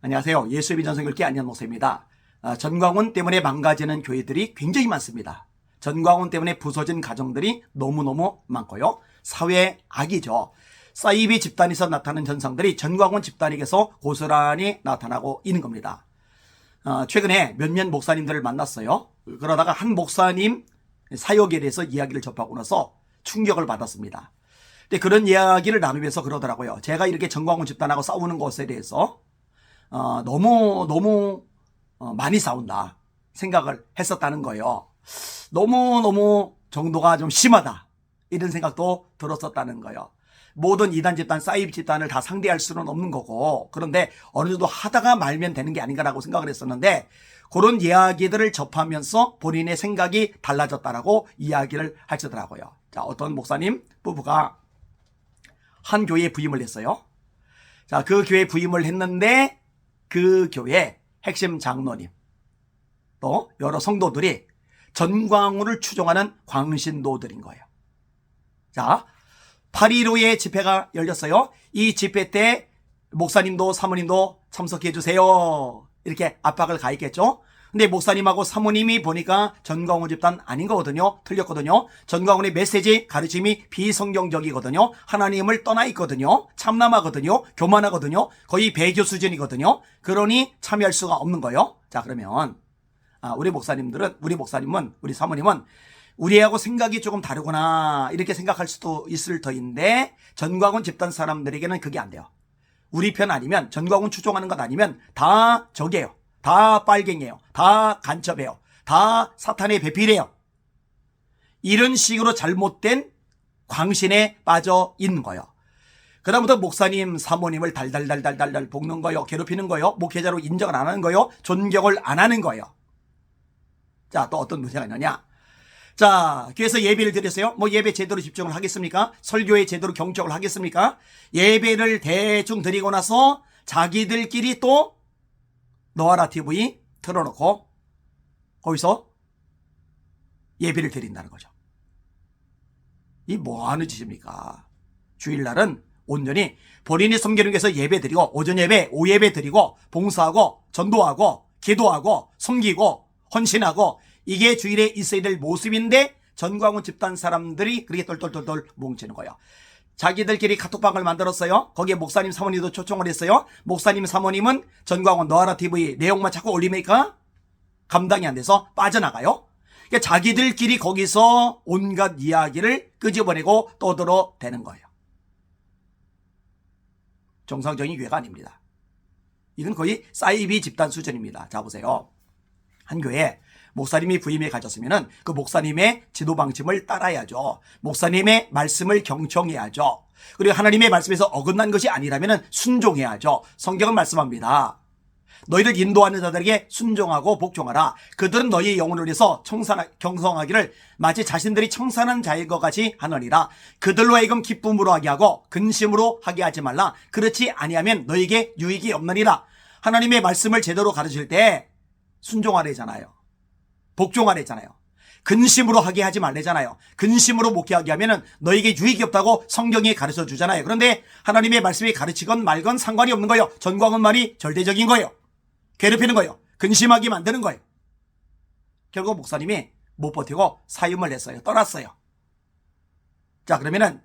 안녕하세요. 예수의 전성교회 안현 목사입니다. 전광훈 때문에 망가지는 교회들이 굉장히 많습니다. 전광훈 때문에 부서진 가정들이 너무너무 많고요. 사회 악이죠. 사이비 집단에서 나타나는 현상들이 전광훈 집단에게서 고스란히 나타나고 있는 겁니다. 최근에 몇몇 목사님들을 만났어요. 그러다가 한 목사님 사역에 대해서 이야기를 접하고 나서 충격을 받았습니다. 근데 그런 이야기를 나누면서 그러더라고요. 제가 이렇게 전광훈 집단하고 싸우는 것에 대해서 너무 많이 싸운다 생각을 했었다는 거예요. 너무 정도가 좀 심하다 이런 생각도 들었었다는 거예요. 모든 이단 집단, 사이비 집단을 다 상대할 수는 없는 거고, 그런데 어느 정도 하다가 말면 되는 게 아닌가라고 생각을 했었는데, 그런 이야기들을 접하면서 본인의 생각이 달라졌다라고 이야기를 하시더라고요. 자, 어떤 목사님 부부가 한 교회에 부임을 했어요. 자, 그 교회에 부임을 했는데 그 교회 핵심 장로님 또 여러 성도들이 전광훈을 추종하는 광신도들인 거예요. 자, 8.15의 집회가 열렸어요. 이 집회 때 목사님도 사모님도 참석해 주세요 이렇게 압박을 가했겠죠. 근데 목사님하고 사모님이 보니까 전광훈 집단 아닌 거거든요. 틀렸거든요. 전광훈의 메시지 가르침이 비성경적이거든요. 하나님을 떠나 있거든요. 참남하거든요. 교만하거든요. 거의 배교 수준이거든요. 그러니 참여할 수가 없는 거예요. 자, 그러면 우리 목사님은 우리 사모님은 우리하고 생각이 조금 다르구나 이렇게 생각할 수도 있을 터인데, 전광훈 집단 사람들에게는 그게 안 돼요. 우리 편 아니면, 전광훈 추종하는 것 아니면 다 적이에요. 다 빨갱이에요. 다 간첩이에요. 다 사탄의 배필이에요. 이런 식으로 잘못된 광신에 빠져 있는 거예요. 그 다음부터 목사님, 사모님을 달달달달달 볶는 거예요. 괴롭히는 거예요. 목회자로 인정을 안 하는 거예요. 존경을 안 하는 거예요. 자, 또 어떤 문제가 있느냐. 자, 교회에서 예배를 드렸어요. 뭐 예배 제대로 집중을 하겠습니까? 설교에 제대로 경청을 하겠습니까? 예배를 대충 드리고 나서 자기들끼리 또 노아라 TV 틀어놓고 거기서 예배를 드린다는 거죠. 이 뭐하는 짓입니까? 주일날은 온전히 본인이 섬기는 곳에서 예배 드리고, 오전 예배, 오후 예배 드리고, 봉사하고, 전도하고, 기도하고, 섬기고, 헌신하고, 이게 주일에 있어야 될 모습인데 전광훈 집단 사람들이 그렇게 똘똘똘똘 뭉치는 거예요. 자기들끼리 카톡방을 만들었어요. 거기에 목사님, 사모님도 초청을 했어요. 목사님, 사모님은 전광훈 너아라 TV 내용만 자꾸 올리니까 감당이 안 돼서 빠져나가요. 그러니까 자기들끼리 거기서 온갖 이야기를 끄집어내고 떠들어대는 거예요. 정상적인 교회가 아닙니다. 이건 거의 사이비 집단 수준입니다. 자, 보세요. 한 교회에 목사님이 부임에 가졌으면은 그 목사님의 지도 방침을 따라야죠. 목사님의 말씀을 경청해야죠. 그리고 하나님의 말씀에서 어긋난 것이 아니라면은 순종해야죠. 성경은 말씀합니다. 너희를 인도하는 자들에게 순종하고 복종하라. 그들은 너희의 영혼을 위해서 경성하기를 마치 자신들이 청산한 자일 것 같이 하느니라. 그들로 하여금 기쁨으로 하게 하고 근심으로 하게 하지 말라. 그렇지 아니하면 너희에게 유익이 없느니라. 하나님의 말씀을 제대로 가르칠 때 순종하래잖아요. 복종하래잖아요. 근심으로 하게 하지 말래잖아요. 근심으로 목회하게 하면은 너에게 유익이 없다고 성경이 가르쳐 주잖아요. 그런데 하나님의 말씀이 가르치건 말건 상관이 없는 거예요. 전광훈 말이 절대적인 거예요. 괴롭히는 거예요. 근심하게 만드는 거예요. 결국 목사님이 못 버티고 사임을 했어요. 떠났어요. 자, 그러면은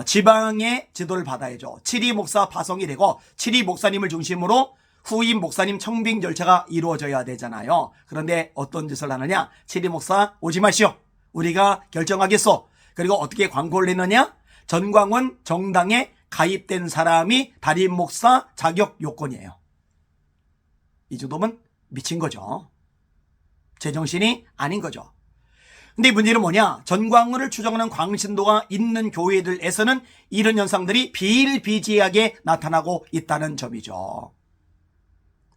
지방의 지도를 받아야죠. 7위 목사 파송이 되고 7위 목사님을 중심으로 후임 목사님 청빙 절차가 이루어져야 되잖아요. 그런데 어떤 짓을 하느냐? 7위 목사 오지 마시오. 우리가 결정하겠소. 그리고 어떻게 광고를 했느냐? 전광훈 정당에 가입된 사람이 담임 목사 자격 요건이에요. 이 정도면 미친 거죠. 제정신이 아닌 거죠. 근데 문제는 뭐냐? 전광훈을 추종하는 광신도가 있는 교회들에서는 이런 현상들이 비일비재하게 나타나고 있다는 점이죠.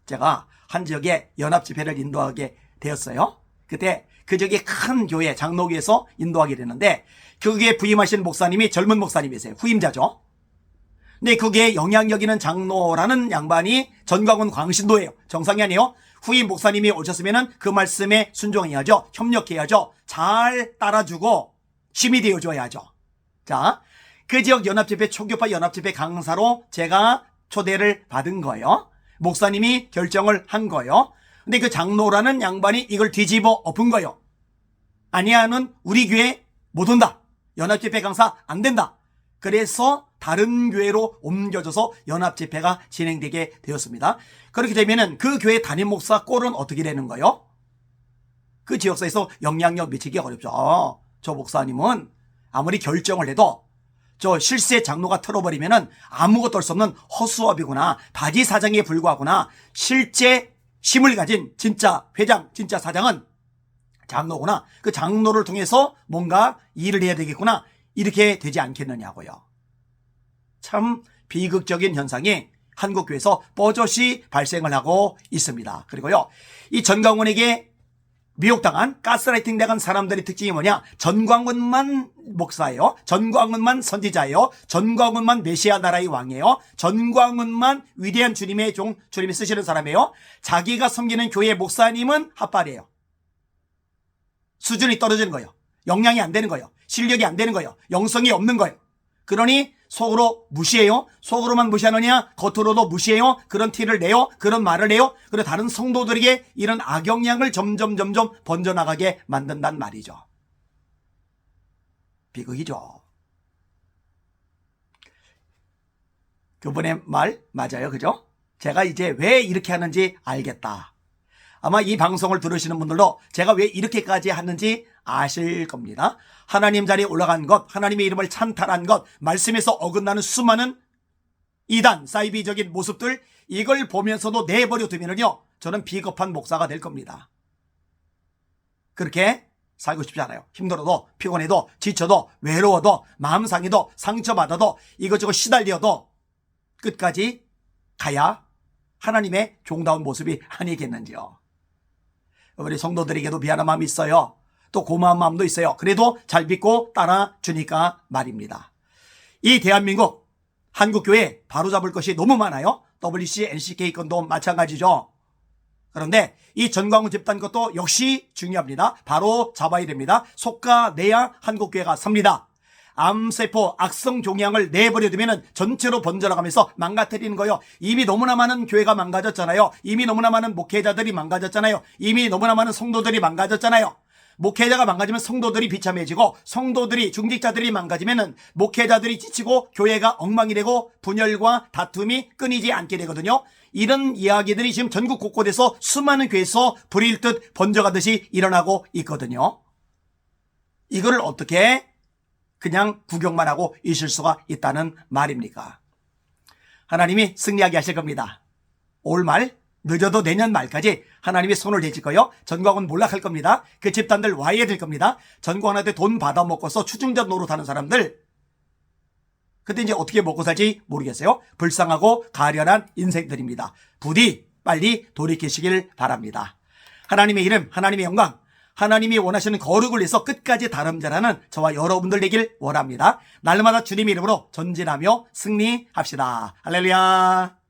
제가 한 지역에 연합집회를 인도하게 되었어요. 그때 그 지역의 큰 교회, 장로교에서 인도하게 되는데 그 교회에 부임하신 목사님이 젊은 목사님이세요. 후임자죠. 근데 그 교회에 영향력 있는 장로라는 양반이 전광훈 광신도예요. 정상이 아니에요. 후임 목사님이 오셨으면 그 말씀에 순종해야죠. 협력해야죠. 잘 따라주고 힘이 되어줘야죠. 자, 그 지역 연합집회, 초교파 연합집회 강사로 제가 초대를 받은 거예요. 목사님이 결정을 한 거예요. 근데 그 장로라는 양반이 이걸 뒤집어 엎은 거예요. 아니야는 우리 교회 못 온다. 연합집회 강사 안 된다. 그래서 다른 교회로 옮겨져서 연합집회가 진행되게 되었습니다. 그렇게 되면은 그 교회 담임 목사 꼴은 어떻게 되는 거예요? 그 지역사에서 영향력 미치기 어렵죠. 저 목사님은 아무리 결정을 해도 저 실세 장로가 틀어버리면은 아무것도 할 수 없는 허수아비구나, 바지 사장에 불과하구나, 실제 힘을 가진 진짜 회장, 진짜 사장은 장로구나, 그 장로를 통해서 뭔가 일을 해야 되겠구나, 이렇게 되지 않겠느냐고요. 참 비극적인 현상이 한국교회에서 뽀젓이 발생을 하고 있습니다. 그리고요, 이 전광훈에게 미혹당한, 가스라이팅 당한 사람들의 특징이 뭐냐? 전광훈만 목사예요. 전광훈만 선지자예요. 전광훈만 메시아 나라의 왕이에요. 전광훈만 위대한 주님의 종, 주님이 쓰시는 사람이에요. 자기가 섬기는 교회 목사님은 핫발이에요. 수준이 떨어지는 거예요. 역량이 안 되는 거예요. 실력이 안 되는 거예요. 영성이 없는 거예요. 그러니 속으로 무시해요. 속으로만 무시하느냐, 겉으로도 무시해요. 그런 티를 내요. 그런 말을 해요. 그리고 다른 성도들에게 이런 악영향을 점점 번져나가게 만든단 말이죠. 비극이죠. 그분의 말 맞아요. 그죠? 제가 이제 왜 이렇게 하는지 알겠다. 아마 이 방송을 들으시는 분들도 제가 왜 이렇게까지 하는지 아실 겁니다. 하나님 자리에 올라간 것, 하나님의 이름을 찬탄한 것, 말씀에서 어긋나는 수많은 이단, 사이비적인 모습들, 이걸 보면서도 내버려 두면은요, 저는 비겁한 목사가 될 겁니다. 그렇게 살고 싶지 않아요. 힘들어도, 피곤해도, 지쳐도, 외로워도, 마음 상해도, 상처받아도, 이것저것 시달려도 끝까지 가야 하나님의 종다운 모습이 아니겠는지요. 우리 성도들에게도 미안한 마음이 있어요. 또 고마운 마음도 있어요. 그래도 잘 믿고 따라주니까 말입니다. 이 대한민국 한국교회 바로잡을 것이 너무 많아요. WC, NCK 건도 마찬가지죠. 그런데 이 전광훈 집단 것도 역시 중요합니다. 바로 잡아야 됩니다. 속가내야 한국교회가 삽니다. 암세포, 악성 종양을 내버려두면 전체로 번져나가면서 망가뜨리는 거예요. 이미 너무나 많은 교회가 망가졌잖아요. 이미 너무나 많은 목회자들이 망가졌잖아요. 이미 너무나 많은 성도들이 망가졌잖아요. 목회자가 망가지면 성도들이 비참해지고, 성도들이, 중직자들이 망가지면 목회자들이 지치고 교회가 엉망이 되고 분열과 다툼이 끊이지 않게 되거든요. 이런 이야기들이 지금 전국 곳곳에서 수많은 교회에서 불일 듯 번져가듯이 일어나고 있거든요. 이거를 어떻게 그냥 구경만 하고 있을 수가 있다는 말입니까? 하나님이 승리하게 하실 겁니다. 올 말, 늦어도 내년 말까지 하나님이 손을 대실 거예요. 전광훈 몰락할 겁니다. 그 집단들 와야 될 겁니다. 전광훈한테 돈 받아먹고서 추중자 노릇하는 사람들, 그때 이제 어떻게 먹고 살지 모르겠어요. 불쌍하고 가련한 인생들입니다. 부디 빨리 돌이키시길 바랍니다. 하나님의 이름, 하나님의 영광, 하나님이 원하시는 거룩을 위해서 끝까지 다름질하는 저와 여러분들 되길 원합니다. 날마다 주님의 이름으로 전진하며 승리합시다. 할렐루야.